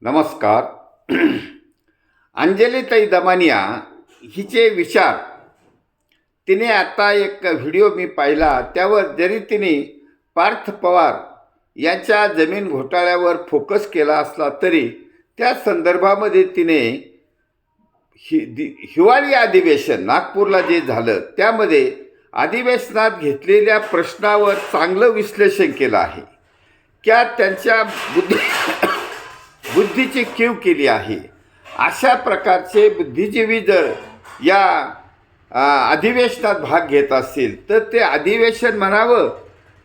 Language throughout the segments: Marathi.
नमस्कार. अंजलीताई दमानिया हिचे विचार तिने आता एक व्हिडिओ मी पाहिला, त्यावर जरी तिने पार्थ पवार यांच्या जमीन घोटाळ्यावर फोकस केला असला तरी त्या संदर्भामध्ये तिने हिवाळी अधिवेशन नागपूरला जे झालं त्यामध्ये अधिवेशनात घेतलेल्या प्रश्नावर चांगलं विश्लेषण केलं आहे. क्या त्यांच्या बुद्धीची कीव केली आहे. अशा प्रकारचे बुद्धिजीवी जर या अधिवेशनात भाग घेत असतील तर ते अधिवेशन म्हणावं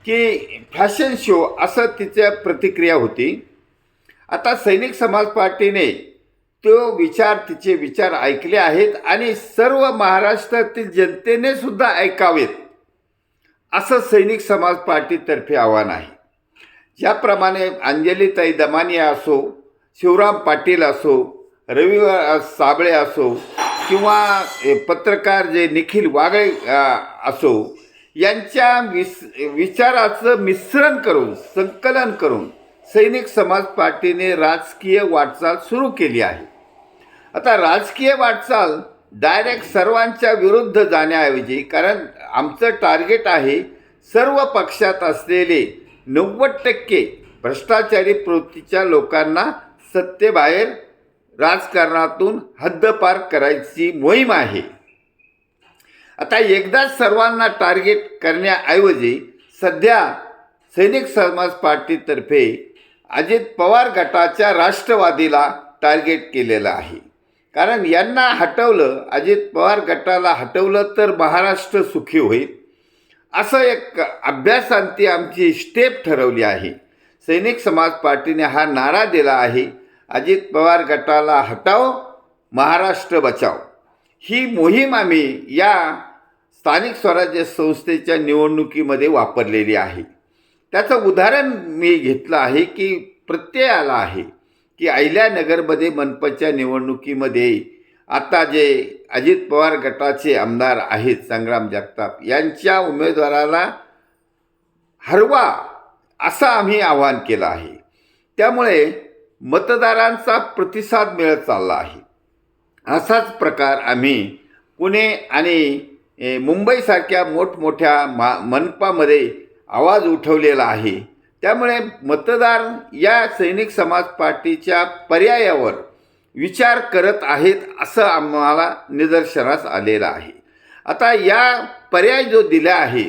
की फॅशन शो असं तिच्या प्रतिक्रिया होती. आता सैनिक समाज पार्टीने तिचे विचार ऐकले आहेत आणि सर्व महाराष्ट्रातील जनतेने सुद्धा ऐकावेत असं सैनिक समाज पार्टीतर्फे आव्हान आहे. ज्याप्रमाणे अंजलीताई दमानिया असो, शिवराम पाटील असो, रवी साबळे असो किंवा पत्रकार जे निखिल वागळे असो, यांच्या विचाराचं मिश्रण करून संकलन करून सैनिक समाज पार्टीने राजकीय वाटचाल सुरू केली आहे. आता राजकीय वाटचाल डायरेक्ट सर्वांच्या विरुद्ध जाण्याऐवजी, कारण आमचं टार्गेट आहे सर्व पक्षात असलेले 90% भ्रष्टाचारी प्रवृत्तीच्या लोकांना सत्तेबाहेर राजकारणातून हद्दपार करायची मोहीम आहे. आता एकदाच सर्वांना टार्गेट करण्याऐवजी सध्या सैनिक समाज पार्टीतर्फे अजित पवार गटाच्या राष्ट्रवादीला टार्गेट केलेलं आहे. कारण यांना हटवलं, अजित पवार गटाला हटवलं तर महाराष्ट्र सुखी होईल असं एक अभ्यासांती आमची स्टेप ठरवली आहे. सैनिक समाज पार्टीने हा नारा दिला आहे, अजित पवार गटाला हटाओ, महाराष्ट्र बचाओ. ही मोहीम आम्ही या स्थानिक स्वराज्य संस्थेच्या निवडणुकीमध्ये वापरलेली आहे. त्याचं उदाहरण मी घेतलं आहे की प्रत्यय आला आहे की अहिल्यानगरमध्ये मनपाच्या निवडणुकीमध्ये आता जे अजित पवार गटाचे आमदार आहेत संग्राम जगताप यांच्या उमेदवाराला हरवा असं आम्ही आवाहन केलं आहे. त्यामुळे मतदारांचा प्रतिसाद मिळत चालला आहे. असाच प्रकार आम्ही पुणे आणि मुंबईसारख्या मोठमोठ्या मनपामध्ये आवाज उठवलेला आहे. त्यामुळे मतदार या सैनिक समाज पार्टीच्या पर्यायावर विचार करत आहेत असं आम्हाला निदर्शनास आलेलं आहे. आता या पर्याय जो दिला आहे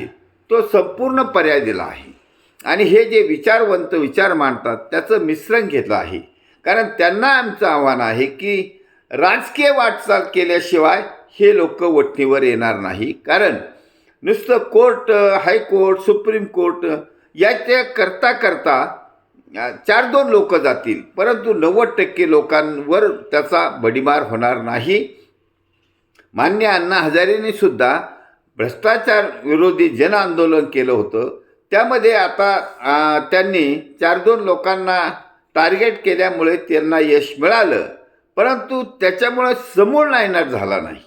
तो संपूर्ण पर्याय दिला आहे आणि हे जे विचारवंत विचार मांडतात त्याचं मिश्रण घेतलं आहे. कारण त्यांना आमचं आव्हान आहे की राजकीय वाटचाल केल्याशिवाय हे लोक वठणीवर येणार नाही. कारण नुसतं कोर्ट, हायकोर्ट, सुप्रीम कोर्ट याच्या करता करता 4-2 लोक जातील, परंतु 90% लोकांवर त्याचा भडीमार होणार नाही. मान्य अण्णा हजारेंनी सुद्धा भ्रष्टाचार विरोधी जन आंदोलन केलं होतं. त्यामध्ये आता त्यांनी 4-2 लोकांना टार्गेट केल्यामुळे त्यांना यश मिळालं, परंतु त्याच्यामुळे समूळ नायनाट झाला नाही.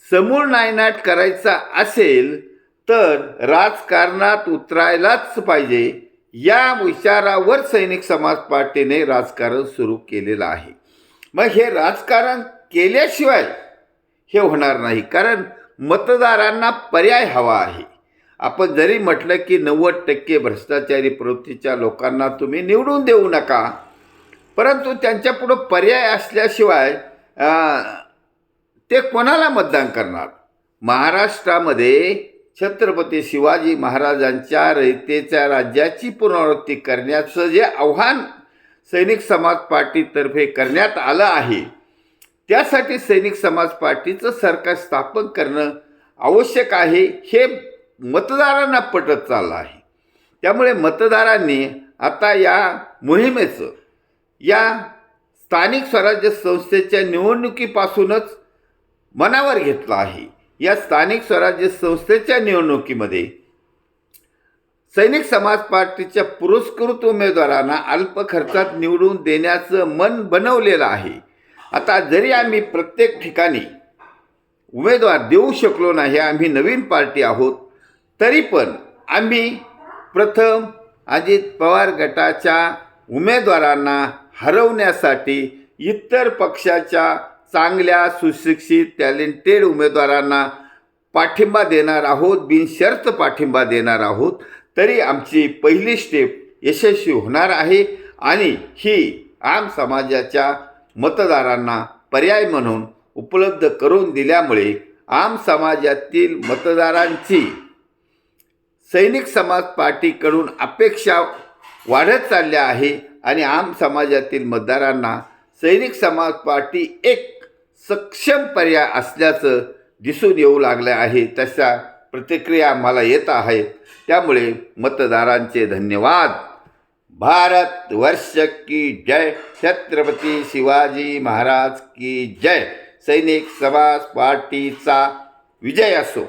समूळ नायनाट करायचा असेल तर राजकारणात उतरायलाच पाहिजे. या विचारावर सैनिक समाज पार्टीने राजकारण सुरू केलेलं आहे. मग हे राजकारण केल्याशिवाय हे होणार नाही, कारण मतदारांना पर्याय हवा आहे. आपण जरी म्हटलं की 90% भ्रष्टाचारी प्रवृत्तीच्या लोकांना तुम्ही निवडून देऊ नका, परंतु त्यांच्यापुढं पर्याय असल्याशिवाय ते कोणाला मतदान करणार. महाराष्ट्रामध्ये छत्रपती शिवाजी महाराजांच्या रयतेच्या राज्याची पुनरावृत्ती करण्याचं जे आव्हान सैनिक समाज पार्टीतर्फे करण्यात आलं आहे, त्यासाठी सैनिक समाज पार्टीचं सरकार स्थापन करणं आवश्यक आहे हे मतदारांना पटत चाललं आहे. त्यामुळे मतदारांनी आता या मोहिमेचं या स्थानिक स्वराज्य संस्थेच्या निवडणुकीपासूनच मनावर घेतलं आहे. या स्थानिक स्वराज्य संस्थेच्या निवडणुकीमध्ये सैनिक समाज पार्टीच्या पुरस्कृत उमेदवारांना अल्प खर्चात निवडून देण्याचं मन बनवलेलं आहे. आता जरी आम्ही प्रत्येक ठिकाणी उमेदवार देऊ शकलो नाही, आम्ही नवीन पार्टी आहोत, तरी पण आम्ही प्रथम अजित पवार गटाच्या उमेदवारांना हरवण्यासाठी इतर पक्षाच्या चांगल्या सुशिक्षित टॅलेंटेड उमेदवारांना पाठिंबा देणार आहोत, बिनशर्त पाठिंबा देणार आहोत, तरी आमची पहिली स्टेप यशस्वी होणार आहे आणि ही आम समाजाच्या मतदारांना पर्याय म्हणून उपलब्ध करून दिल्यामुळे आम समाजातील मतदारांची सैनिक समाज पार्टीकडून अपेक्षा वाढत चालल्या आहे आणि आम समाजातील मतदारांना सैनिक समाज पार्टी एक सक्षम पर्याय असल्याचं दिसून येऊ लागले आहे. तशा प्रतिक्रिया मला येत आहेत. त्यामुळे मतदारांचे धन्यवाद. भारत वर्ष की जय. छत्रपती शिवाजी महाराज की जय. सैनिक समाज पार्टीचा विजय असो.